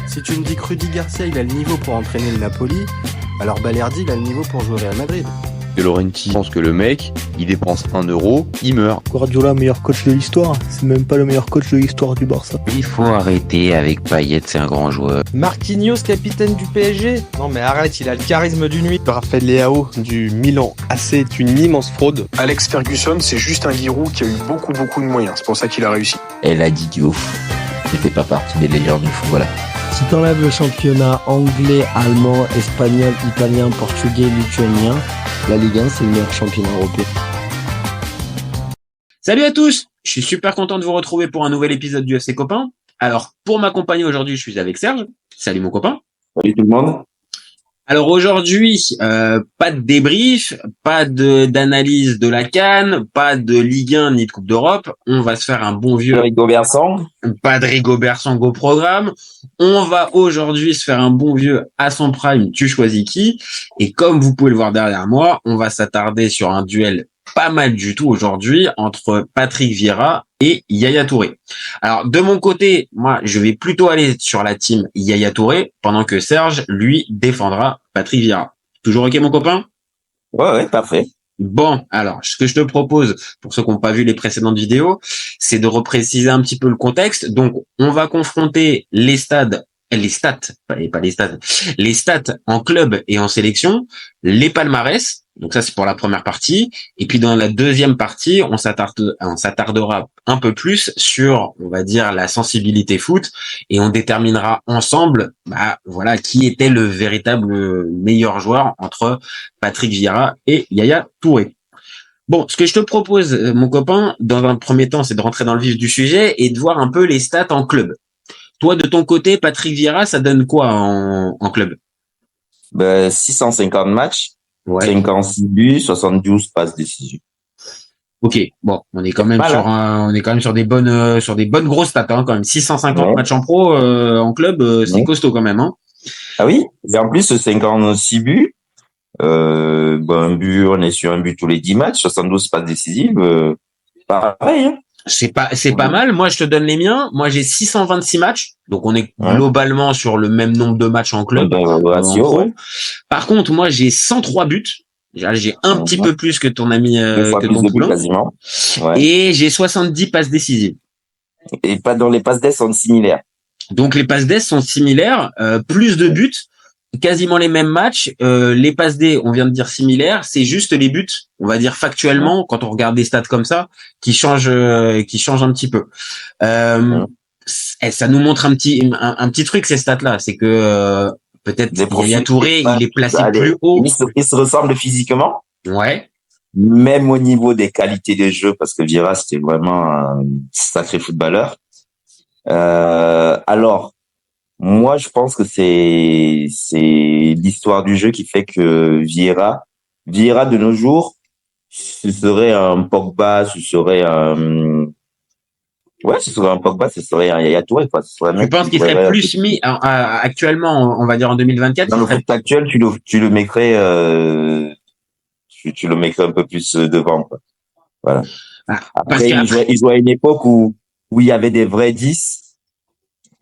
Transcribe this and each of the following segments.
Si tu me dis que Rudy Garcia il a le niveau pour entraîner le Napoli, alors Balerdi il a le niveau pour jouer au Real Madrid. De Laurenti pense que le mec, il dépense 1 euro, il meurt. Guardiola, meilleur coach de l'histoire, c'est même pas le meilleur coach de l'histoire du Barça. Il faut arrêter avec Payet, c'est un grand joueur. Marquinhos, capitaine du PSG? Non mais arrête, il a le charisme d'une nuit. Raphaël Leao du Milan AC est une immense fraude. Alex Ferguson, c'est juste un Giroud qui a eu beaucoup de moyens, c'est pour ça qu'il a réussi. Elle a dit Diouf, il fait pas partie des meilleurs du football. Si t'enlèves le championnat anglais, allemand, espagnol, italien, portugais, lituanien, la Ligue 1 c'est le meilleur championnat européen. Salut à tous, je suis super content de vous retrouver pour un nouvel épisode du FC Copain. Alors pour m'accompagner aujourd'hui, je suis avec Serge. Salut mon copain. Salut tout le monde. Alors aujourd'hui, pas de débrief, pas d'analyse de la CAN, pas de Ligue 1 ni de Coupe d'Europe. On va se faire un bon vieux... Rigobert-Sang. Pas de Rigobert-Sang au programme. On va aujourd'hui se faire un bon vieux à son prime, tu choisis qui. Et comme vous pouvez le voir derrière moi, on va s'attarder sur un duel pas mal du tout aujourd'hui entre Patrick Vieira et Yaya Touré. Alors de mon côté, moi je vais plutôt aller sur la team Yaya Touré pendant que Serge lui défendra Patrick Vieira. Toujours ok mon copain? Ouais, parfait. Bon, alors ce que je te propose pour ceux qui n'ont pas vu les précédentes vidéos, c'est de repréciser un petit peu le contexte. Donc on va confronter les stats en club et en sélection, les palmarès. Donc ça, c'est pour la première partie. Et puis dans la deuxième partie, on s'attardera un peu plus sur, on va dire, la sensibilité foot et on déterminera ensemble, qui était le véritable meilleur joueur entre Patrick Vieira et Yaya Touré. Bon, ce que je te propose, mon copain, dans un premier temps, c'est de rentrer dans le vif du sujet et de voir un peu les stats en club. Toi, de ton côté, Patrick Vieira, ça donne quoi en club? 650 matchs. Ouais. 56 buts, 72 passes décisives. Ok, bon, on est quand même sur des bonnes grosses stats, hein, quand même. 650 matchs en pro, en club, c'est costaud quand même, hein. Ah oui? Et en plus, 56 buts, un but, on est sur un but tous les 10 matchs, 72 passes décisives, pareil, hein. C'est pas mal. Moi, je te donne les miens. Moi, j'ai 626 matchs. Donc, on est globalement sur le même nombre de matchs en club. Par contre, moi, j'ai 103 buts. J'ai un petit peu plus que ton ami, que ton poulain. Quasiment. Ouais. Et j'ai 70 passes décisives. Et pas dans les passes d'ess sont similaires. Donc, les passes d'ess sont similaires. Plus de buts. Quasiment les mêmes matchs, les passes D, on vient de dire similaires, c'est juste les buts, on va dire factuellement, quand on regarde des stats comme ça, qui changent un petit peu. Ça nous montre un petit truc ces stats-là, c'est que peut-être Yaya Touré, il est placé plus haut. Il se ressemble physiquement. Ouais. Même au niveau des qualités de jeu, parce que Vieira c'était vraiment un sacré footballeur. Alors. Moi, je pense que c'est l'histoire du jeu qui fait que Vieira de nos jours, ce serait un Pogba, ce serait un Pogba, ce serait un Yaya Touré, quoi. Je pense qu'il serait plus mis actuellement, on va dire en 2024. Dans le foot actuel, tu le mettrais un peu plus devant, quoi. Voilà. Après, il jouait à une époque où il y avait des vrais 10.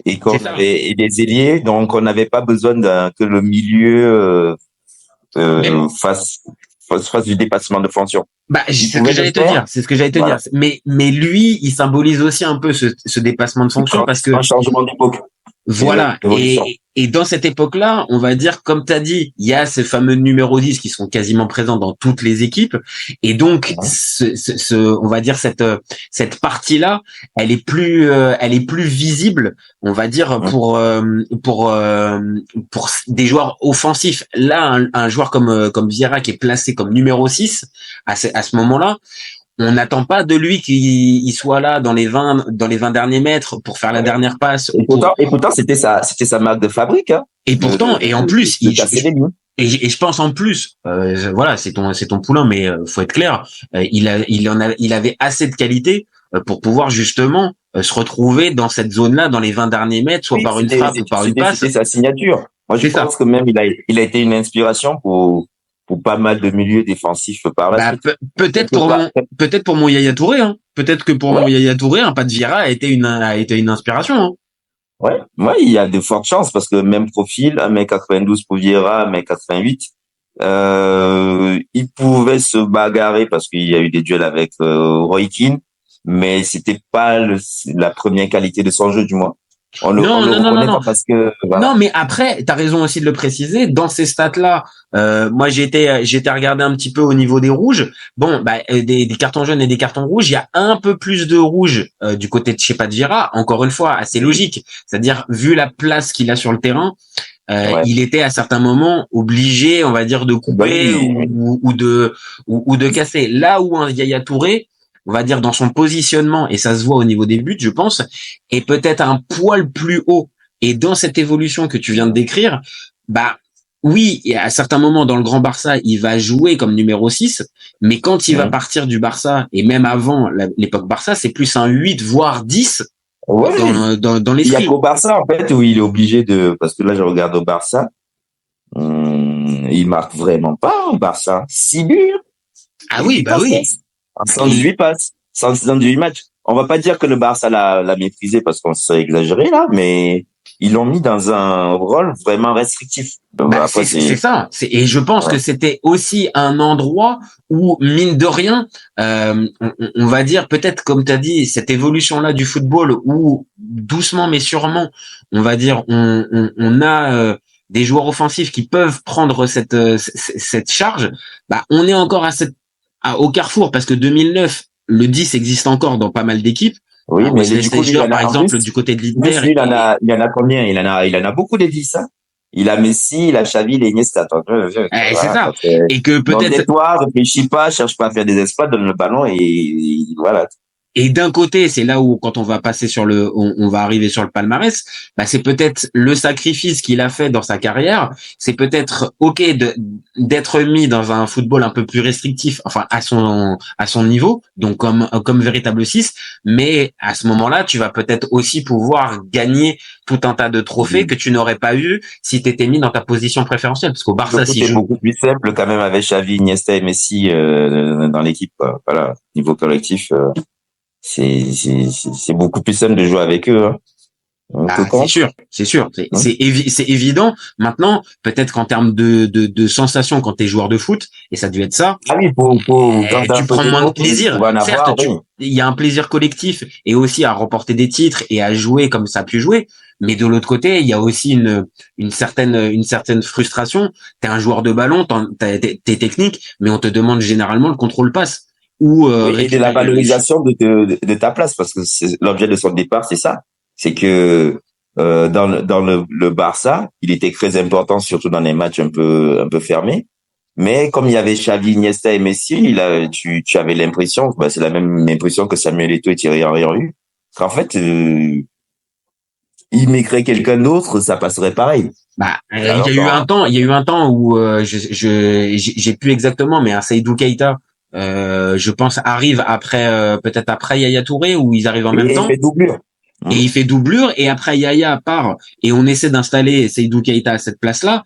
Et des ailiers, donc on n'avait pas besoin que le milieu fasse du dépassement de fonction. C'est ce que j'allais te dire. Mais lui, il symbolise aussi un peu ce dépassement de fonction parce que un changement d'époque. Voilà. Et dans cette époque-là, on va dire, comme tu as dit, il y a ces fameux numéros 10 qui sont quasiment présents dans toutes les équipes. Et donc, on va dire, cette partie-là, elle est plus visible, on va dire, pour des joueurs offensifs. Là, un joueur comme Vieira qui est placé comme numéro 6 à ce moment-là, on n'attend pas de lui qu'il soit là dans les 20 derniers mètres pour faire la dernière passe. Et pourtant, c'était sa marque de fabrique, hein. Et pourtant, et en plus, je pense en plus, c'est ton poulain, mais faut être clair, il avait assez de qualité pour pouvoir justement se retrouver dans cette zone-là, dans les 20 derniers mètres, soit par une frappe ou par une passe. C'est sa signature. Moi, je pense que même il a été une inspiration pour pas mal de milieux défensifs par la suite. Peut-être pour mon Yaya Touré, hein. Peut-être que pour mon Yaya Touré, un pas de Vieira a été une inspiration, hein. Ouais, il y a de fortes chances parce que même profil, 1m92 pour Vieira, 1m88, il pouvait se bagarrer parce qu'il y a eu des duels avec Roy Keane, mais c'était pas la première qualité de son jeu, du moins. On le reconnaît pas parce que voilà. Non, mais après, t'as raison aussi de le préciser. Dans ces stats-là, moi j'ai été regarder un petit peu au niveau des rouges. Bon, des cartons jaunes et des cartons rouges, il y a un peu plus de rouges du côté de Shepa Vieira. Encore une fois, assez logique. C'est-à-dire, vu la place qu'il a sur le terrain, il était à certains moments obligé, on va dire, de couper ou de casser. Là où un Yaya Touré, on va dire, dans son positionnement, et ça se voit au niveau des buts, je pense, est peut-être un poil plus haut. Et dans cette évolution que tu viens de décrire, oui, à certains moments dans le Grand Barça, il va jouer comme numéro 6, mais quand il va partir du Barça, et même avant l'époque Barça, c'est plus un 8, voire 10 dans l'esprit. Il y a qu'au Barça, en fait, où il est obligé parce que là, je regarde au Barça, il marque vraiment pas au Barça. 6 buts. Ah oui, oui. 118 passes, 118 matchs. On va pas dire que le Barça l'a méprisé parce qu'on serait exagéré là, mais ils l'ont mis dans un rôle vraiment restrictif. C'est ça. Et je pense que c'était aussi un endroit où, mine de rien, on va dire peut-être, comme tu as dit, cette évolution-là du football où doucement mais sûrement, on va dire, on a des joueurs offensifs qui peuvent prendre cette charge. On est encore au carrefour parce que 2009, le 10 existe encore dans pas mal d'équipes. Oui, mais du coup, par exemple, du côté de l'Inter. Il en a combien? Il en a beaucoup des 10, hein. Il a Messi, il a Xavi, il a Iniesta. C'est ça. Et que peut-être. Tais-toi, réfléchis pas, cherche pas à faire des exploits, donne le ballon et voilà. Et d'un côté, c'est là où, quand on va passer on va arriver sur le palmarès, c'est peut-être le sacrifice qu'il a fait dans sa carrière. C'est peut-être ok d'être mis dans un football un peu plus restrictif, enfin à son niveau, donc comme véritable 6. Mais à ce moment-là, tu vas peut-être aussi pouvoir gagner tout un tas de trophées que tu n'aurais pas eu si t'étais mis dans ta position préférentielle. Parce qu'au Barça, c'est beaucoup plus simple quand même avec Xavi, Iniesta et Messi dans l'équipe. Voilà, niveau collectif. C'est beaucoup plus simple de jouer avec eux. Hein. C'est sûr. C'est évident. Maintenant, peut-être qu'en termes de sensations quand t'es joueur de foot, et ça a dû être ça. Ah oui, tu prends moins de plaisir. Certes, il y a un plaisir collectif et aussi à remporter des titres et à jouer comme ça a pu jouer. Mais de l'autre côté, il y a aussi une certaine frustration. T'es un joueur de ballon, t'es technique, mais on te demande généralement le contrôle passe. Et de la valorisation de ta place, parce que l'objet de son départ, c'est ça. C'est que dans le Barça, il était très important, surtout dans les matchs un peu fermés. Mais comme il y avait Xavi, Iniesta et Messi, tu avais l'impression, c'est la même impression que Samuel Eto'o et Thierry Henry ont eu, qu'en fait, il m'écrit quelqu'un d'autre, ça passerait pareil. Il y a eu un temps où j'ai plus exactement, mais un Seydou Keita. Je pense arrive peut-être après Yaya Touré, où ils arrivent en même temps. Il fait doublure. Et il fait doublure, et après Yaya part, et on essaie d'installer Seydou Keita à cette place-là.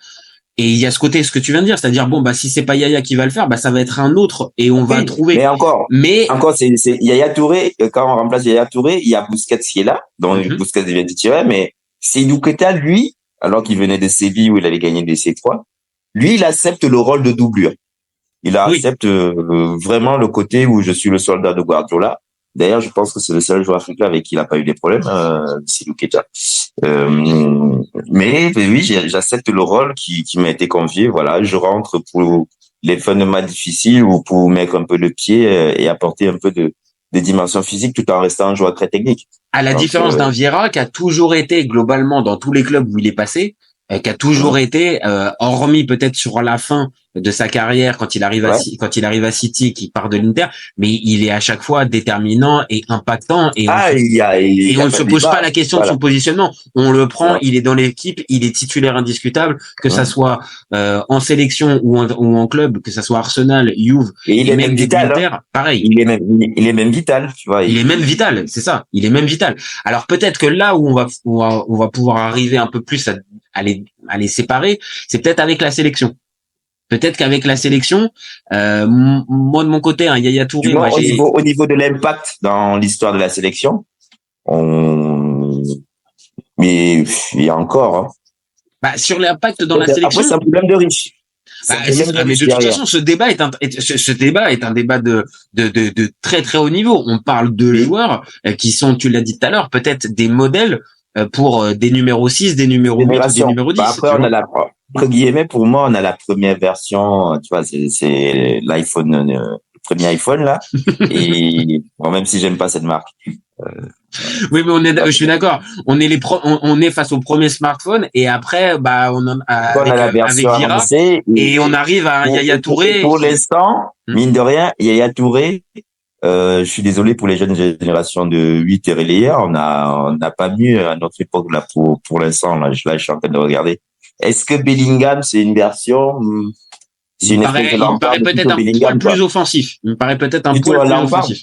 Et il y a ce côté, ce que tu viens de dire, c'est-à-dire, si c'est pas Yaya qui va le faire, ça va être un autre, et on va trouver. Mais encore, c'est Yaya Touré, quand on remplace Yaya Touré, il y a Busquets qui est là, donc Busquets devient titulaire, mais Seydou Keita, lui, alors qu'il venait de Séville où il avait gagné des C3, lui, il accepte le rôle de doublure. Il accepte vraiment le côté où je suis le soldat de Guardiola. D'ailleurs, je pense que c'est le seul joueur africain avec qui il n'a pas eu des problèmes, Seydou Keita. Mais oui, j'accepte le rôle qui m'a été confié. Voilà, je rentre pour les fins de match difficiles ou pour mettre un peu de pied et apporter un peu de dimensions physiques tout en restant un joueur très technique. À la différence d'un Vieira qui a toujours été globalement dans tous les clubs où il est passé, qui a toujours été, hormis peut-être sur la fin de sa carrière quand il arrive à City, qui part de l'Inter, mais il est à chaque fois déterminant et impactant, et on ne se pose pas la question de son positionnement. On le prend, il est dans l'équipe, il est titulaire indiscutable, que ça soit en sélection ou en club, que ça soit Arsenal, Juve, et il est même vital. Inter, pareil. Il est même vital, tu vois. Il est même vital, c'est ça. Il est même vital. Alors peut-être que là où on va pouvoir arriver un peu plus à les séparer, c'est peut-être avec la sélection. Peut-être qu'avec la sélection, moi de mon côté, Yaya Touré, au niveau de l'impact dans l'histoire de la sélection, Mais il y a encore. Hein. Bah, sur l'impact dans la sélection. Après, c'est un problème de riche. Mais de toute façon, ce débat est un débat de très très haut niveau. On parle de joueurs qui sont, tu l'as dit tout à l'heure, peut-être des modèles pour des numéros 6, des nuros 8, des numéros 10. Bah après, entre guillemets, pour moi, on a la première version, tu vois, c'est l'iPhone, le premier iPhone, là. Et bon, même si j'aime pas cette marque. Oui, mais je suis d'accord. On est face au premier smartphone et après, bah, on a la version avec Vira et on arrive à Yaya Touré. Pour l'instant, mine de rien, Yaya Touré, je suis désolé pour les jeunes générations de 8 et relayeurs, on n'a pas mieux à notre époque, là, pour l'instant, là, je suis en train de regarder. Est-ce que Bellingham, c'est une version, il me paraît peut-être un poil plus offensif. Il me paraît peut-être un poil plus offensif.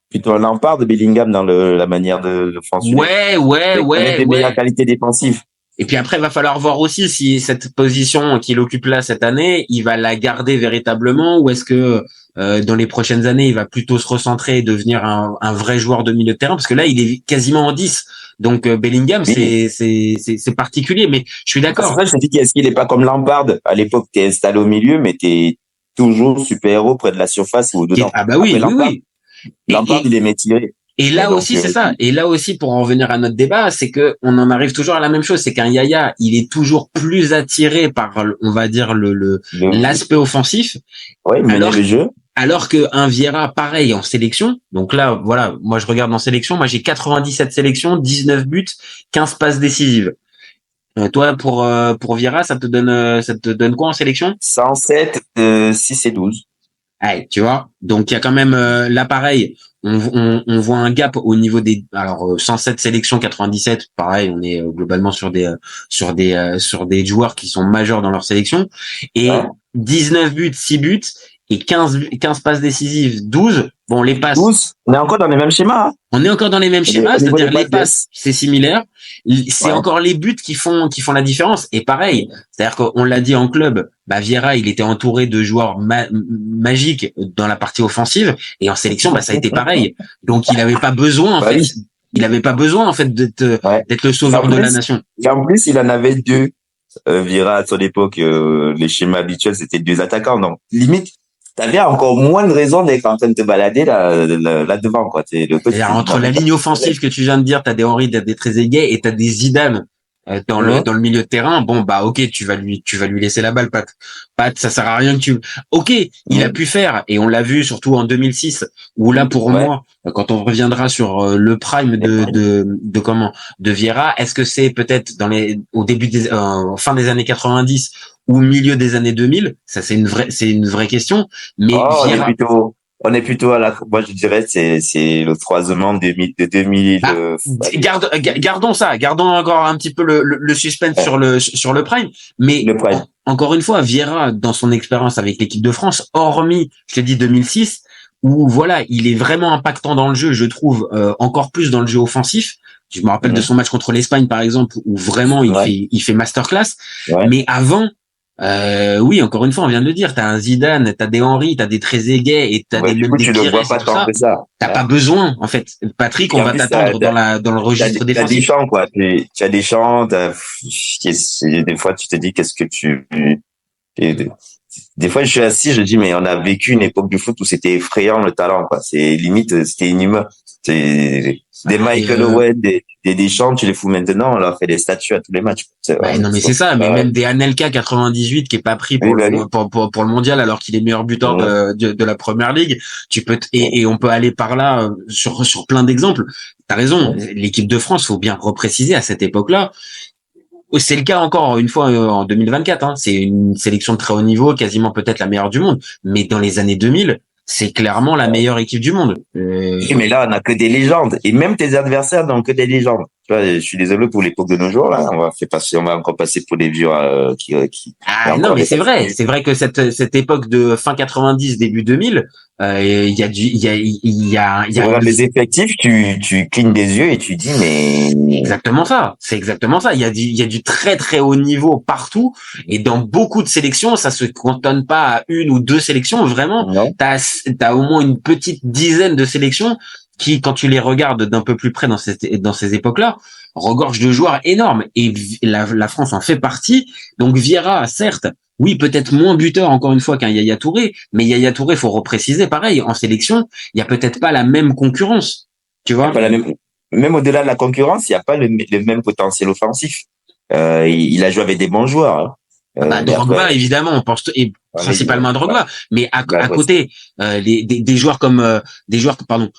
Plutôt un Lampard de Bellingham dans la manière de foncer. Ouais. Avec des meilleures qualités défensives. Et puis après, il va falloir voir aussi si cette position qu'il occupe là cette année, il va la garder véritablement ou est-ce que dans les prochaines années, il va plutôt se recentrer et devenir un vrai joueur de milieu de terrain parce que là, il est quasiment en 10. Donc Bellingham, c'est particulier, mais je suis d'accord. C'est vrai, je te dis, est-ce qu'il est pas comme Lampard à l'époque, t'es installé au milieu, mais t'es toujours super-héros près de la surface ou dedans. Ah bah oui, oui. Lampard, il est métier. Et là aussi, c'est ça. Et là aussi, pour en revenir à notre débat, c'est que on en arrive toujours à la même chose. C'est qu'un Yaya, il est toujours plus attiré par, on va dire, l'aspect offensif. Oui, mais le jeu. Alors que un Vieira, pareil, en sélection. Donc là, voilà, moi, je regarde en sélection. Moi, j'ai 97 sélections, 19 buts, 15 passes décisives. Toi, pour Vieira, ça te donne quoi en sélection? 107, 6 et 12. Ouais, tu vois. Donc, il y a quand même, là, pareil. On voit un gap au niveau des 107 sélections 97 pareil on est globalement sur des joueurs qui sont majeurs dans leur sélection et 19 buts 6 buts et 15 passes décisives 12 bon les passes 12 on est encore dans les mêmes schémas hein. On est encore dans les mêmes schémas, c'est-à-dire les passes c'est similaire, c'est encore les buts qui font la différence et pareil, c'est-à-dire qu'on l'a dit en club, bah Vieira il était entouré de joueurs magiques dans la partie offensive et en sélection bah ça a été pareil. Donc il avait pas besoin en fait d'être le sauveur de la nation. Et en plus il en avait deux. Vieira à son époque les schémas habituels c'était deux attaquants donc limite t'avais encore moins de raisons d'être en train de te balader là devant quoi. Entre la ligne offensive que tu viens de dire, t'as des Henry, t'as des Trezeguet et t'as des Zidane dans le milieu de terrain. Bon bah ok, tu vas lui laisser la balle, Pat, ça sert à rien que tu. Ok, il a pu faire et on l'a vu surtout en 2006 où là pour moi, quand on reviendra sur le prime de Vieira, est-ce que c'est peut-être au début fin des années 90 ou milieu des années 2000, ça c'est une vraie question, mais Vieira... on est plutôt moi je dirais c'est le croisement de 2000 gardons encore un petit peu le suspense sur le prime, mais encore une fois Vieira dans son expérience avec l'équipe de France, hormis je te dis 2006 où voilà, il est vraiment impactant dans le jeu, je trouve encore plus dans le jeu offensif. Je me rappelle de son match contre l'Espagne par exemple où vraiment il fait masterclass, mais avant oui, encore une fois, on vient de le dire, t'as un Zidane, t'as des Henry, t'as des Trezeguet et t'as des Pires et tout ça. T'as pas besoin, en fait. Patrick, on va t'attendre dans le registre défensif. T'as des champs, quoi. Tu as des champs, des fois, tu te dis, qu'est-ce que tu... Des fois, je suis assis, je dis, mais on a vécu une époque du foot où c'était effrayant, le talent, quoi. C'est limite, c'était inhumain. Des Michael Owen, des Deschamps, tu les fous maintenant, on leur fait des statues à tous les matchs. Non, mais c'est ça, mais même des Anelka 98 qui est pas pris pour le mondial alors qu'il est meilleur buteur de la première ligue. Tu peux, et on peut aller par là, sur plein d'exemples. T'as raison. L'équipe de France, faut bien repréciser à cette époque-là. C'est le cas encore une fois en 2024. Hein. C'est une sélection de très haut niveau, quasiment peut-être la meilleure du monde. Mais dans les années 2000, c'est clairement la meilleure équipe du monde. Oui, mais là, on a que des légendes. Et même tes adversaires n'ont que des légendes. Tu vois, je suis désolé pour l'époque de nos jours, là. On va encore passer pour des vieux, qui. Ah, non, mais c'est vrai. C'est vrai que cette époque de fin 90, début 2000, il y a les effectifs, tu clignes des yeux et tu dis, mais. Exactement ça. C'est exactement ça. Il y a du très, très haut niveau partout. Et dans beaucoup de sélections, ça se cantonne pas à une ou deux sélections. Vraiment, t'as au moins une petite dizaine de sélections qui, quand tu les regardes d'un peu plus près dans ces époques-là, regorge de joueurs énormes et la France en fait partie. Donc Vieira, certes, oui, peut-être moins buteur encore une fois qu'un Yaya Touré, mais Yaya Touré, faut repréciser, pareil, en sélection, il y a peut-être pas la même concurrence, tu vois. Pas la même, même au-delà de la concurrence, il n'y a pas le même potentiel offensif. Il a joué avec des bons joueurs. Hein. Drogba, évidemment, on pense principalement à Drogba, mais à côté, des joueurs comme Salomon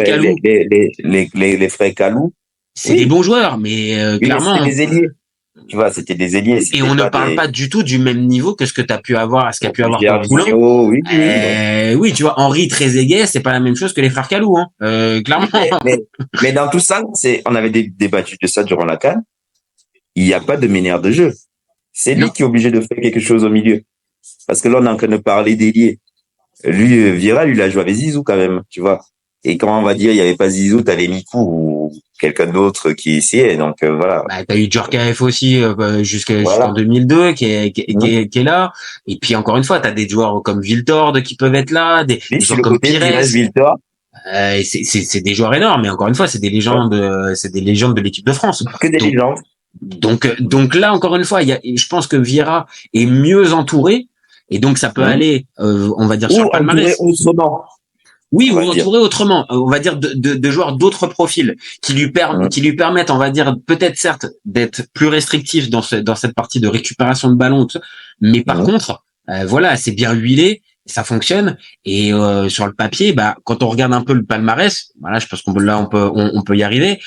Kalou, les frères Kalou, c'est des bons joueurs, mais clairement, c'était des ailiers. Tu vois, c'était des ailiers. Et on ne parle pas du tout du même niveau que ce que t'as pu avoir, à ce qu'a pu avoir Poulain. Oui, tu vois, Henri Trezeguet, c'est pas la même chose que les frères Kalou, hein. Clairement. Mais dans tout ça, on avait débattu de ça durant la CAN. Il n'y a pas de meneur de jeu. C'est lui qui est obligé de faire quelque chose au milieu. Parce que là, on est en train de parler d'ailier. Lui, Vieira, lui, il a joué avec Zizou quand même, tu vois. Et comment on va dire, il n'y avait pas Zizou, t'avais Mikou ou quelqu'un d'autre qui essayait. Donc voilà. T'as eu Djorkaeff aussi jusqu'en 2002 qui est là. Et puis encore une fois, t'as des joueurs comme Viltord qui peuvent être là, des joueurs comme Pires. C'est des joueurs énormes, mais encore une fois, c'est des légendes de l'équipe de France. Que des légendes. Donc là, encore une fois, je pense que Vieira est mieux entouré, et donc ça peut aller, on va dire, sur le palmarès. Autrement. Oui, ou entouré autrement. On va dire de joueurs d'autres profils qui lui permettent, on va dire, peut-être certes d'être plus restrictif dans cette partie de récupération de ballon, mais par contre, voilà, c'est bien huilé. Ça fonctionne et sur le papier, quand on regarde un peu le palmarès, voilà, je pense qu'on peut y arriver.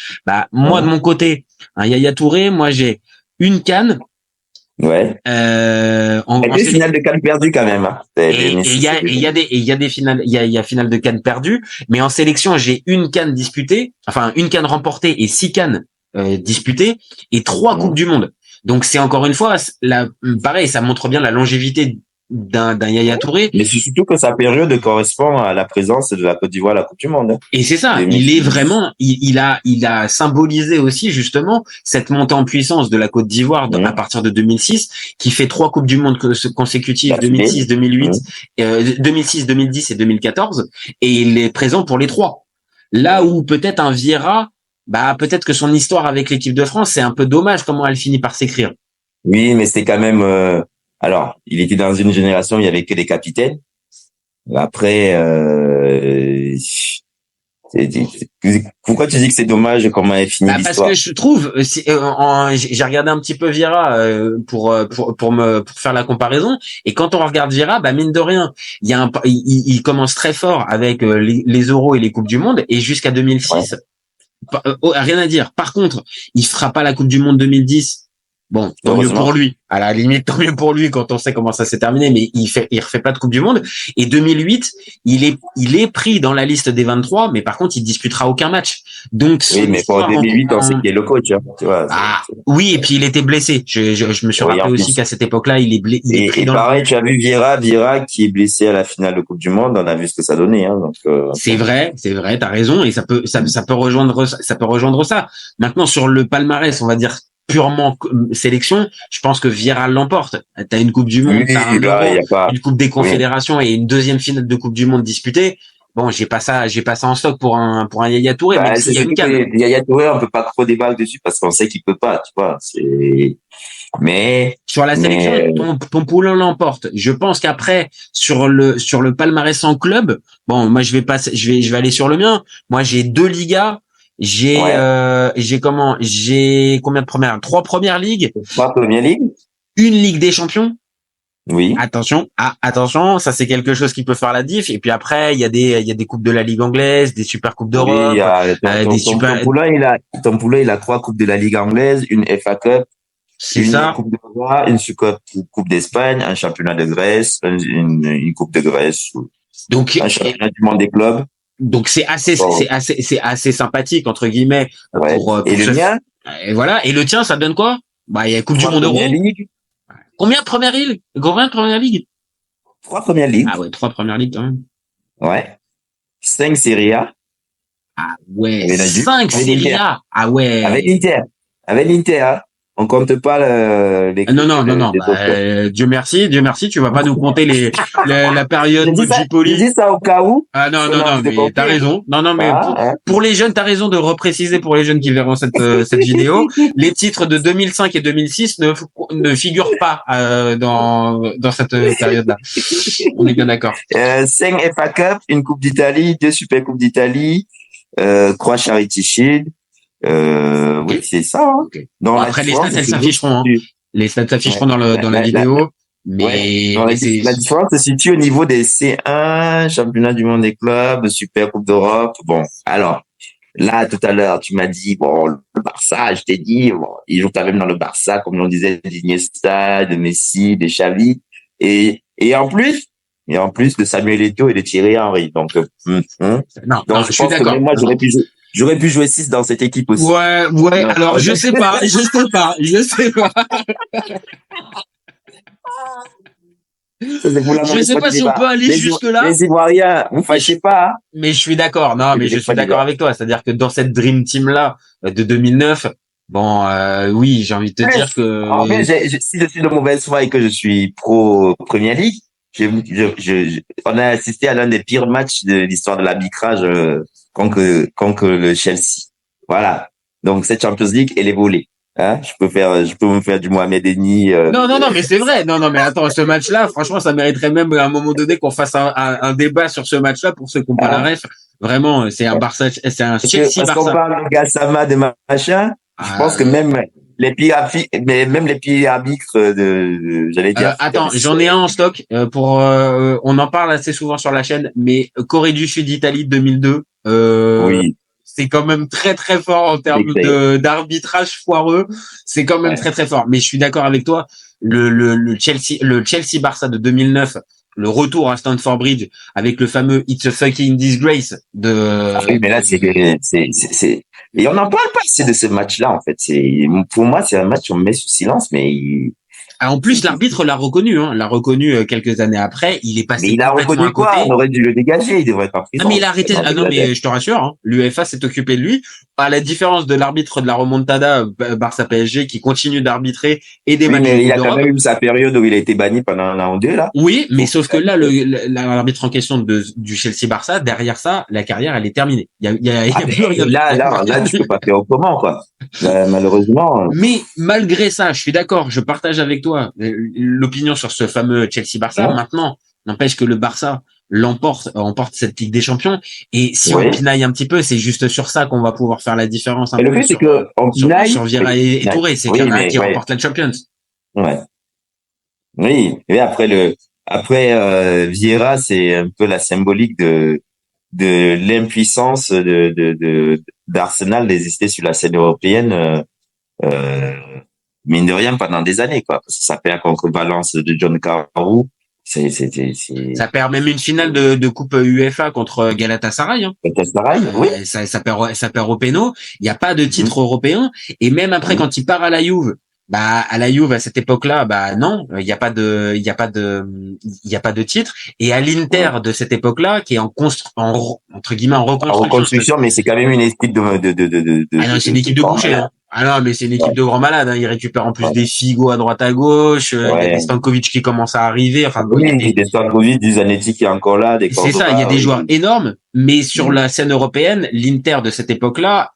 Moi de mon côté, un Yaya Touré, moi j'ai une CAN. Ouais. Des finales de CAN perdues quand même. Hein. Il y a des finales, il y a finale de CAN perdues, mais en sélection j'ai une CAN disputée, enfin une CAN remportée et 6 CAN disputées et 3 Coupes du Monde. Donc c'est encore une fois, pareil, ça montre bien la longévité d'un Yaya Touré. Mais c'est surtout que sa période correspond à la présence de la Côte d'Ivoire à la Coupe du Monde. Et c'est ça, il est vraiment, il a symbolisé aussi justement cette montée en puissance de la Côte d'Ivoire à partir de 2006, qui fait 3 Coupes du Monde consécutives, 2006, 2008, 2006, 2010 et 2014, et il est présent pour les 3. Là où peut-être un Vieira, peut-être que son histoire avec l'équipe de France, c'est un peu dommage comment elle finit par s'écrire. Oui, mais c'était quand même, alors, il était dans une génération où il y avait que des capitaines. Après, pourquoi tu dis que c'est dommage comment elle finit l'histoire? Parce que je trouve, j'ai regardé un petit peu Vieira pour faire la comparaison, et quand on regarde Vieira, mine de rien, il commence très fort avec les Euros et les Coupes du Monde, et jusqu'à 2006, rien à dire. Par contre, il fera pas la Coupe du Monde 2010. Bon, tant mieux pour lui. À la limite, tant mieux pour lui quand on sait comment ça s'est terminé, mais il refait pas de Coupe du Monde. Et 2008, il est pris dans la liste des 23, mais par contre, il disputera aucun match. Donc, oui, mais pour 2008, on sait qu'il est le coach, hein, tu vois. Oui, et puis il était blessé. Je me suis rappelé aussi qu'à cette époque-là, il est pris dans pareil, tu as vu Vieira qui est blessé à la finale de Coupe du Monde, on a vu ce que ça donnait, hein, donc, C'est vrai, t'as raison, et ça peut rejoindre ça. Maintenant, sur le palmarès, on va dire, purement sélection, je pense que Vieira l'emporte. T'as une Coupe du Monde, t'as un Euro, une Coupe des Confédérations et une deuxième finale de Coupe du Monde disputée. Bon, j'ai pas ça en stock pour un Yaya Touré, mais il y a une CAN. Yaya Touré, on peut pas trop débattre dessus parce qu'on sait qu'il peut pas, tu vois. Mais sur la sélection, ton Poulain l'emporte. Je pense qu'après sur le palmarès en club, bon, moi je vais aller sur le mien. Moi j'ai 2 Ligas. J'ai combien de premières? 3 premières ligues. 3 premières ligues. Une Ligue des Champions. Oui. Attention, ça c'est quelque chose qui peut faire la diff. Et puis après, il y a des coupes de la Ligue anglaise, des super coupes d'Europe, Ton Poulain, il a 3 coupes de la Ligue anglaise, une FA Cup, une coupe de roi, une coupe d'Espagne, un championnat de Grèce, une coupe de Grèce. Donc un championnat du monde des clubs. Donc c'est assez sympathique entre guillemets pour et le mien. Et voilà. Et le tien, ça donne quoi? Il y a Coupe du Monde Euro. Combien de premières ligues? 3 premières ligues. Ah ouais, 3 premières ligues quand même. Ouais. 5 Serie A. Ah ouais. 5 Serie A. Ah ouais. Avec l'Inter. Hein. On compte pas les Non, des autres. Dieu merci, tu vas pas nous compter la période Je Mojipoli. dis ça au cas où. Ah non, mais compris. t'as raison. Non, mais hein. pour les jeunes, t'as raison de repréciser pour les jeunes qui verront cette vidéo. Les titres de 2005 et 2006 ne figurent pas dans cette période-là. On est bien d'accord. 5 FA Cup, une Coupe d'Italie, 2 Super Coupes d'Italie, 3 Charity Shield. Oui, c'est ça. Hein. Okay. Bon, après, les stats, elles s'afficheront. Hein. Les stats s'afficheront dans la vidéo. Mais la différence se situe au niveau des C1, championnat du monde des clubs, Super Coupe d'Europe. Bon, alors, là, tout à l'heure, tu m'as dit, bon, le Barça, je t'ai dit, bon, ils jouent quand même dans le Barça, comme on disait, d'Iniesta, de Messi, de Xavi. Et en plus de Samuel Eto'o et de Thierry Henry. Donc, non, je suis d'accord. Moi, j'aurais pu jouer 6 dans cette équipe aussi. Ouais, alors, je sais pas. Je sais pas si on peut aller jusque-là. Les Ivoiriens, vous fâchez pas. Hein. Mais je suis d'accord. Non, mais je suis d'accord avec toi. C'est-à-dire que dans cette Dream Team-là, de 2009, bon, oui, j'ai envie de te dire que... En fait, si je suis de mauvaise foi et que je suis pro Premier League, on a assisté à l'un des pires matchs de l'histoire de l'arbitrage contre le Chelsea. Voilà. Donc, cette Champions League, elle est volée. Hein, je peux me faire du Mohamed Eni. Non, mais c'est vrai. Non, mais attends, ce match-là, franchement, ça mériterait même à un moment donné qu'on fasse un débat sur ce match-là pour ceux qui n'ont pas la ref. Vraiment, c'est un Barça, c'est un Chelsea Barça. Parce qu'on parle de Gassama, de machin, je pense que même les pires arbitres j'allais dire. Attends, j'en ai un en stock on en parle assez souvent sur la chaîne, mais Corée du Sud, Italie 2002. Oui. C'est quand même très très fort en termes d'arbitrage foireux. C'est quand même très très fort. Mais je suis d'accord avec toi. Le Chelsea Barça de 2009, le retour à Stamford Bridge avec le fameux It's a fucking disgrace de. Oui, mais là et on n'en parle pas assez de ce match-là en fait. Pour moi c'est un match qu'on met sous silence, mais en plus, l'arbitre l'a reconnu, l'a reconnu quelques années après. Il est passé. Mais il a reconnu quoi? On aurait dû le dégager. Il devrait être en prison. Ah, mais il a arrêté. Ah non, mais je te rassure, l'UEFA s'est occupé de lui. À la différence de l'arbitre de la remontada Barça PSG qui continue d'arbitrer et des matchs. Mais il a quand même eu sa période où il a été banni pendant un an ou deux là. Oui, mais sauf que là, l'arbitre en question du Chelsea Barça, derrière ça, la carrière elle est terminée. Il y a plus rien. Là, tu peux pas faire autrement quoi. Malheureusement. Mais malgré ça, je suis d'accord. Je partage avec toi l'opinion sur ce fameux Chelsea-Barça. Maintenant, n'empêche que le Barça emporte cette Ligue des Champions. Et si on pinaille un petit peu, c'est juste sur ça qu'on va pouvoir faire la différence. Et le fait, c'est que sur Vieira et Touré, c'est qu'il y en a qui remportent la Champions. Ouais. Oui. Et après Vieira, c'est un peu la symbolique de l'impuissance d'Arsenal d'exister sur la scène européenne. Mine de rien pendant des années quoi, parce que ça perd contre Valence de John Carew, ça perd même une finale de coupe UEFA contre Galatasaray. Galatasaray, oui. Ça perd au péno. Il y a pas de titre européen et même après quand il part à la Juve, à la Juve à cette époque-là, non, il y a pas de titre. Et à l'Inter de cette époque-là, qui est entre guillemets en reconstruction, mais c'est quand même une équipe de ah non, c'est une équipe de boucher. Ah non, mais c'est une équipe de grands malades. Ils récupèrent en plus des Figo à droite à gauche, il y a des Stankovic qui commencent à arriver. Enfin, des Stankovic, du Zanetti qui est encore là. C'est ça, il y a des joueurs énormes, mais sur la scène européenne, l'Inter de cette époque-là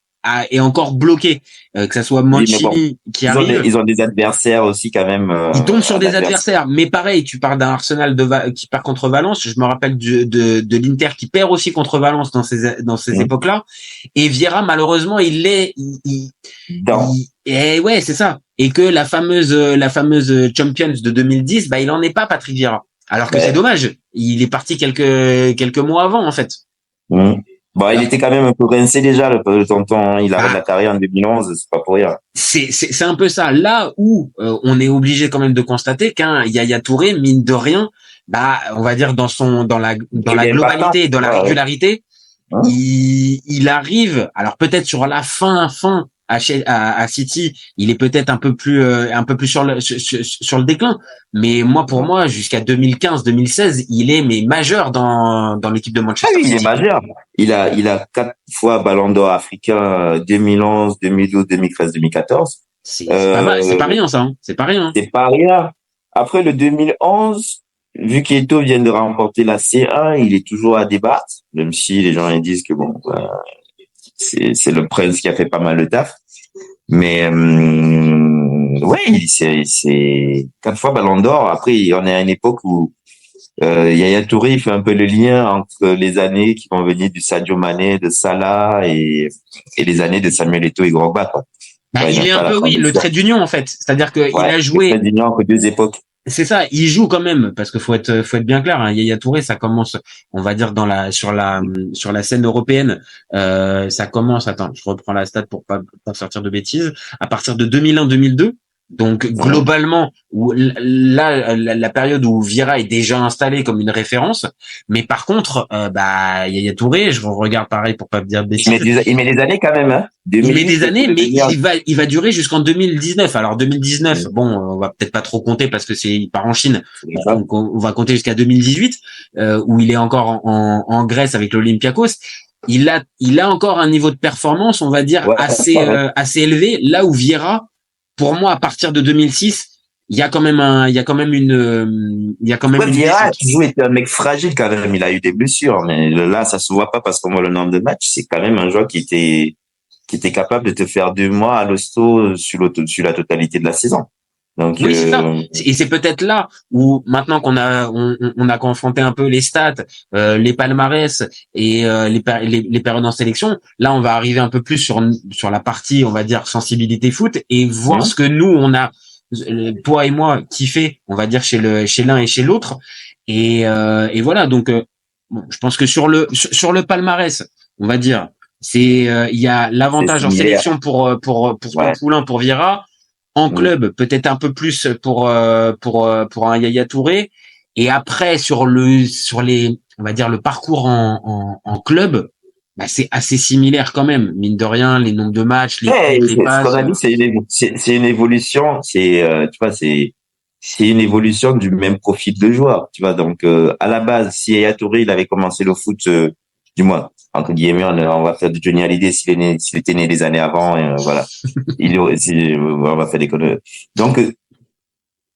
est encore bloqué. Que ça soit Mancini qui arrive. Ils ont des adversaires aussi quand même. Ils tombent sur des adversaires, mais pareil, tu parles d'un Arsenal qui perd contre Valence. Je me rappelle de l'Inter qui perd aussi contre Valence dans ces époques-là. Et Vieira, malheureusement, et ouais, c'est ça. Et que la fameuse Champions de 2010, il en est pas Patrick Vieira. Alors que c'est dommage. Il est parti quelques mois avant, en fait. Bon, il était quand même un peu rincé déjà, le tonton. Il arrête la carrière en 2011, c'est pas pour rien. C'est un peu ça. Là où on est obligé quand même de constater qu'un Yaya Touré, mine de rien, on va dire dans la globalité, dans la régularité, il arrive. Alors peut-être sur la fin à City, il est peut-être un peu plus sur le déclin. Mais pour moi, jusqu'à 2015-2016, il est majeur dans l'équipe de Manchester City. Il est majeur. Il a 4 fois Ballon d'Or africain, 2011, 2012, 2013, 2014. C'est pas mal, c'est pas rien ça, hein. C'est pas rien. C'est pas rien. Après le 2011, vu qu'Eto vient de remporter la C1, il est toujours à débattre, même si les gens ils disent que bon, c'est le Prince qui a fait pas mal de taf. Mais ouais, c'est 4 fois Ballon d'Or. Après, on est à une époque où Yaya Touré il fait un peu le lien entre les années qui vont venir du Sadio Mané, de Salah et les années de Samuel Eto'o et Drogba, quoi. Bah, il est un peu, oui, le trait d'union, en fait. C'est-à-dire que il a joué. Le trait d'union entre deux époques. C'est ça, il joue quand même, parce que faut être bien clair, hein. Yaya Touré, ça commence, on va dire, sur la scène européenne, ça commence, attends, je reprends la stat pour pas sortir de bêtises, à partir de 2001-2002. Donc, globalement, où là, la période où Vieira est déjà installé comme une référence. Mais par contre, Yaya Touré, je regarde pareil pour pas me dire de bêtises. Il met des années quand même, hein. Il met des années, mais il va durer jusqu'en 2019. Alors 2019, bon, on va peut-être pas trop compter parce que il part en Chine. Donc on va compter jusqu'à 2018, où il est encore en Grèce avec l'Olympiakos. Il a encore un niveau de performance, on va dire, assez élevé. Là où Vieira, pour moi, à partir de 2006, il y a quand même Vieira a toujours été un mec fragile quand même. Il a eu des blessures, mais là, ça se voit pas parce qu'on voit le nombre de matchs. C'est quand même un joueur qui était capable de te faire 2 mois à l'hosto sur la totalité de la saison. Donc, oui, c'est ça. Et c'est peut-être là où maintenant qu'on a confronté un peu les stats, les palmarès et les périodes en sélection, là on va arriver un peu plus sur la partie, on va dire, sensibilité foot et voir ce que nous on a, toi et moi, kiffé, on va dire, chez l'un et chez l'autre. Et voilà, donc bon, je pense que sur le palmarès, on va dire, il y a l'avantage en sélection pour Poulain, pour Vieira. En club, peut-être un peu plus pour un Yaya Touré. Et après, sur les, on va dire, le parcours en club, bah, c'est assez similaire quand même. Mine de rien, les nombres de matchs, les passes. Ce qu'on a dit, c'est une évolution. Tu vois, c'est une évolution du même profil de joueur. Tu vois, donc, à la base, si Yaya Touré, il avait commencé le foot, du moins, entre guillemets, on va faire du Johnny Hallyday s'il était né des années avant, et voilà. On va faire des conneries. Donc,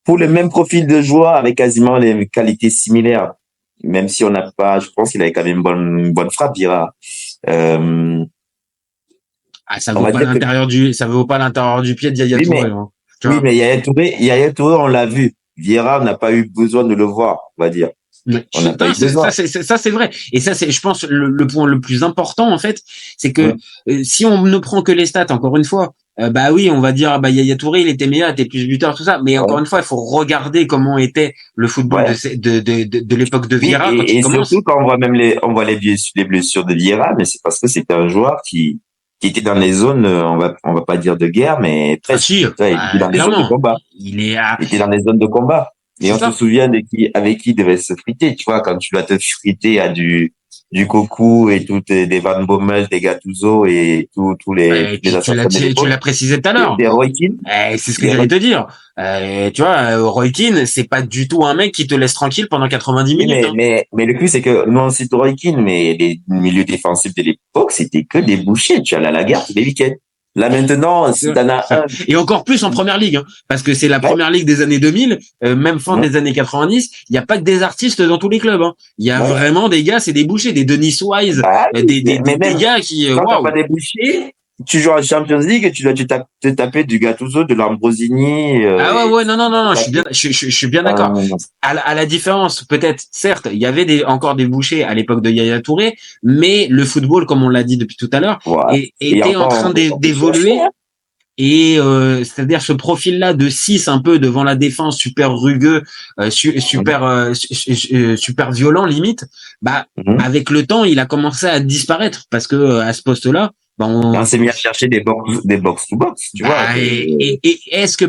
pour le même profil de joueur, avec quasiment les qualités similaires, même si on n'a pas, je pense qu'il avait quand même une bonne frappe, Vieira. Ça vaut pas l'intérieur du pied de Yaya Touré. Oui, mais Yaya Touré, on l'a vu. Vieira, on n'a pas eu besoin de le voir, on va dire. Ça c'est vrai, et ça c'est, je pense, le point le plus important en fait, c'est que si on ne prend que les stats, encore une fois, bah oui, on va dire Yaya Touré il était meilleur, il était plus buteur, tout ça, mais encore une fois il faut regarder comment était le football de l'époque de Vieira. Et surtout quand on voit même les blessures de Vieira, mais c'est parce que c'était un joueur qui était dans les zones, on va pas dire de guerre, mais presque. Il était dans les zones de combat. Il était dans les zones de combat. Et on se souvient avec qui il devait se friter, tu vois, quand tu dois te friter à du Cocu et des Van Bommel, des Gattuso et tous les tu l'as précisé tout à l'heure. Des Roy Keane. C'est ce que j'allais te dire. Tu vois, Roy Keane, c'est pas du tout un mec qui te laisse tranquille pendant 90 minutes. Mais le plus, c'est que nous, on cite Roy Keane, mais les milieux défensifs de l'époque, c'était que des bouchers. Tu allais à la gare tous les week-ends. Là maintenant, si t'en as un. Et encore plus en première ligue, hein, parce que c'est la première ligue des années 2000, même fin des années 90. Il y a pas que des artistes dans tous les clubs. Hein. Il y a vraiment des gars, c'est des bouchers, des Denis Wise, des gars qui. Quand t'as pas des bouchers, tu joues en Champions League et tu dois te taper du Gattuso, de Lambrosini. Non, je suis bien d'accord. À la différence, peut-être, certes, il y avait encore des bouchers à l'époque de Yaya Touré, mais le football, comme on l'a dit depuis tout à l'heure, était en train d'évoluer. Et c'est-à-dire ce profil-là de 6 un peu devant la défense, super rugueux, super violent limite, avec le temps, il a commencé à disparaître parce que à ce poste-là, on s'est mis à chercher des box to box, tu vois. Et est-ce que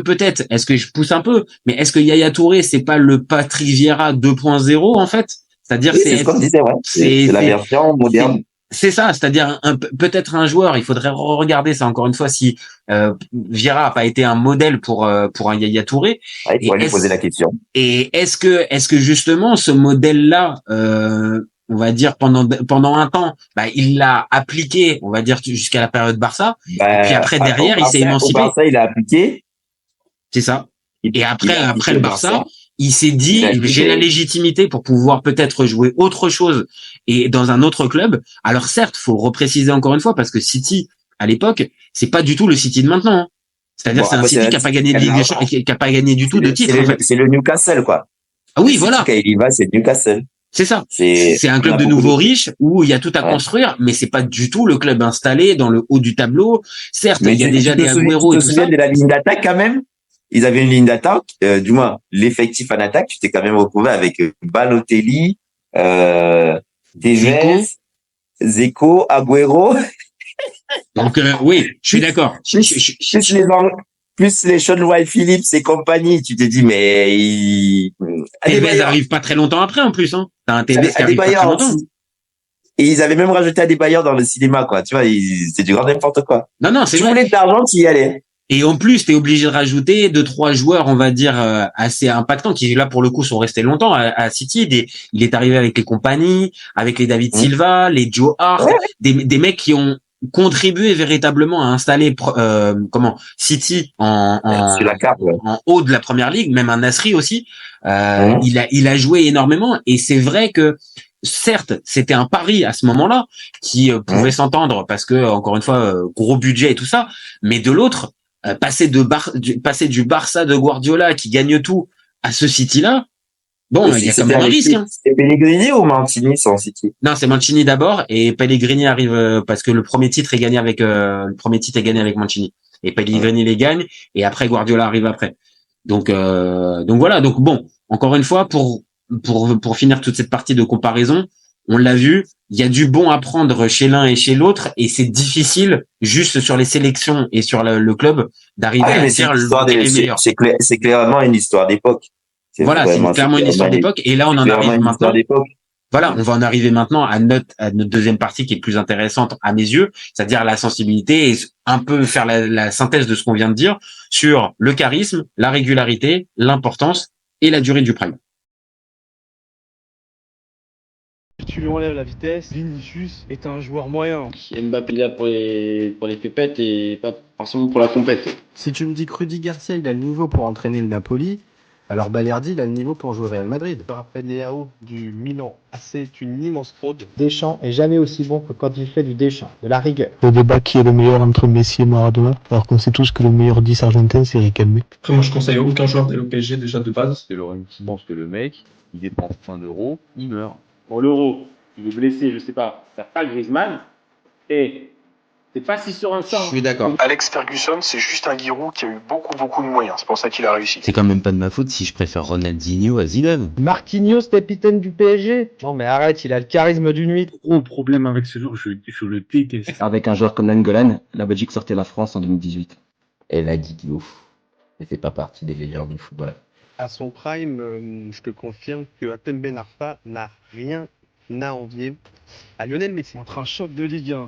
je pousse un peu, mais est-ce que Yaya Touré, c'est pas le Patrick Vieira 2.0 en fait? C'est-à-dire c'est ce qu'on disait, c'est la version moderne. C'est ça, c'est-à-dire peut-être un joueur, il faudrait regarder ça encore une fois si Vieira a pas été un modèle pour un Yaya Touré. Il faut lui poser la question. Et est-ce que justement ce modèle-là, on va dire pendant un temps, bah il l'a appliqué, on va dire jusqu'à la période Barça. Et puis après derrière, il s'est émancipé. Au Barça, il a appliqué. C'est ça. Et après appliqué le Barça, il s'est dit j'ai la légitimité pour pouvoir peut-être jouer autre chose et dans un autre club. Alors certes, faut repréciser encore une fois parce que City à l'époque, c'est pas du tout le City de maintenant. Hein. C'est-à-dire c'est un City qui a pas gagné de Ligue des Champions, qui a pas gagné du tout de titre. En fait. C'est le Newcastle quoi. Ah oui, voilà. Quand il y va, c'est Newcastle. C'est ça. C'est un club de nouveaux riches où il y a tout à construire, mais c'est pas du tout le club installé dans le haut du tableau. Certes, il y a déjà des Agüero et tout ça. Tu te souviens de la ligne d'attaque quand même? Ils avaient une ligne d'attaque, du moins l'effectif en attaque, tu t'es quand même retrouvé avec Balotelli, Tevez, Zico, Agüero. Donc oui, je suis d'accord. Plus les Sean White Phillips et compagnie, tu te dis mais Tevez arrive pas très longtemps après en plus hein. T'as un Tevez qui arrive pas très longtemps. Et ils avaient même rajouté Adebayor dans le cinéma quoi, tu vois, c'est du grand n'importe quoi. Non, c'est vrai. Tu voulais de l'argent, tu y allais. Et en plus, t'es obligé de rajouter 2-3 joueurs, on va dire assez impactants qui là pour le coup sont restés longtemps à City. Il est arrivé avec les compagnies, avec les David Silva, les Joe Hart, des mecs qui ont contribué véritablement à installer City sur la carte, en haut de la première ligue, même un Nasri aussi. Il a joué énormément et c'est vrai que certes, c'était un pari à ce moment-là qui pouvait s'entendre parce que encore une fois gros budget et tout ça, mais de l'autre passer du Barça de Guardiola qui gagne tout à ce City-là. Bon, il y a quand même un risque. Hein. C'est Pellegrini ou Mancini sans City? Non, c'est Mancini d'abord et Pellegrini arrive parce que le premier titre est gagné avec Mancini et Pellegrini les gagne et après Guardiola arrive après. Donc voilà. Donc bon, encore une fois pour finir toute cette partie de comparaison, on l'a vu, il y a du bon à prendre chez l'un et chez l'autre et c'est difficile juste sur les sélections et sur le club d'arriver à faire les meilleurs. C'est clairement une histoire d'époque. Voilà, c'est clairement une histoire d'époque. Et là, on en arrive maintenant. Voilà, on va en arriver maintenant à notre deuxième partie qui est plus intéressante à mes yeux, c'est-à-dire la sensibilité et un peu faire la synthèse de ce qu'on vient de dire sur le charisme, la régularité, l'importance et la durée du prime. Tu lui enlèves la vitesse, Vinicius est un joueur moyen. Mbappé là pour les pépettes et pas forcément pour la compète. Si tu me dis que Rudy Garcia il a le niveau pour entraîner le Napoli, alors Balerdi il a le niveau pour jouer au Real Madrid. Je rappelle Léao du Milan. C'est une immense fraude. Deschamps est jamais aussi bon que quand il fait du Deschamps, de la rigueur. Le débat qui est le meilleur entre Messi et Maradona, alors qu'on sait tous que le meilleur 10 argentin c'est Riquelme. Après moi je conseille à aucun joueur d'aller au PSG déjà de base. C'est Laurent qui pense que le mec, il dépense 1 euro, il meurt. Bon, l'euro, il est blessé, je sais pas, ça pas Griezmann. Et c'est pas si sur un sort. Je suis d'accord. Alex Ferguson, c'est juste un Giroud qui a eu beaucoup de moyens. C'est pour ça qu'il a réussi. C'est quand même pas de ma faute si je préfère Ronaldinho à Zidane. Marquinhos, capitaine du PSG. Non mais arrête, il a le charisme d'une nuit. Gros problème avec ce joueur, je le déteste. Avec un joueur comme Nainggolan, la Belgique sortait la France en 2018. Elle a dit ouf. Elle fait pas partie des meilleurs du football. À son prime, je te confirme que Hatem Ben Arfa n'a rien à envier à Lionel Messi. Entre un choc de Ligue 1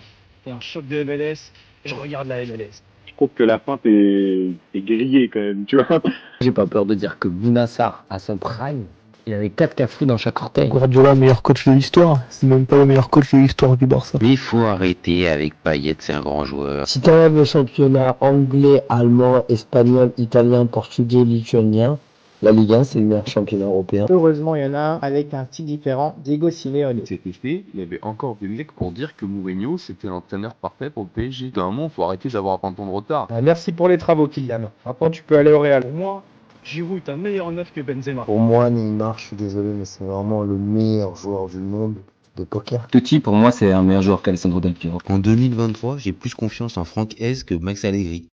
et un choc de MLS, je regarde la MLS. Je trouve que la feinte est grillée quand même, tu vois. J'ai pas peur de dire que Bounassar, à son prime, il avait 4 cafous dans chaque orteil. Guardiola, meilleur coach de l'histoire. C'est même pas le meilleur coach de l'histoire du Barça. Mais il faut arrêter avec Payet, c'est un grand joueur. Si t'enlèves le championnat anglais, allemand, espagnol, italien, portugais, lituanien, la Ligue 1, c'est le meilleur championnat européen. Heureusement, il y en a un avec un style différent, Diego Simeone. Cet été, il y avait encore des mecs pour dire que Mourinho, c'était l'entraîneur parfait pour le PSG. D'un moment, faut arrêter d'avoir 20 ans de retard. Merci pour les travaux, Kylian. Maintenant, tu peux aller au Real. Pour moi, Giroud est un meilleur neuf que Benzema. Pour moi, Neymar, je suis désolé, mais c'est vraiment le meilleur joueur du monde de poker. Totti, pour moi, c'est un meilleur joueur qu'Alessandro Del Piero. En 2023, j'ai plus confiance en Franck Hez que Max Allegri.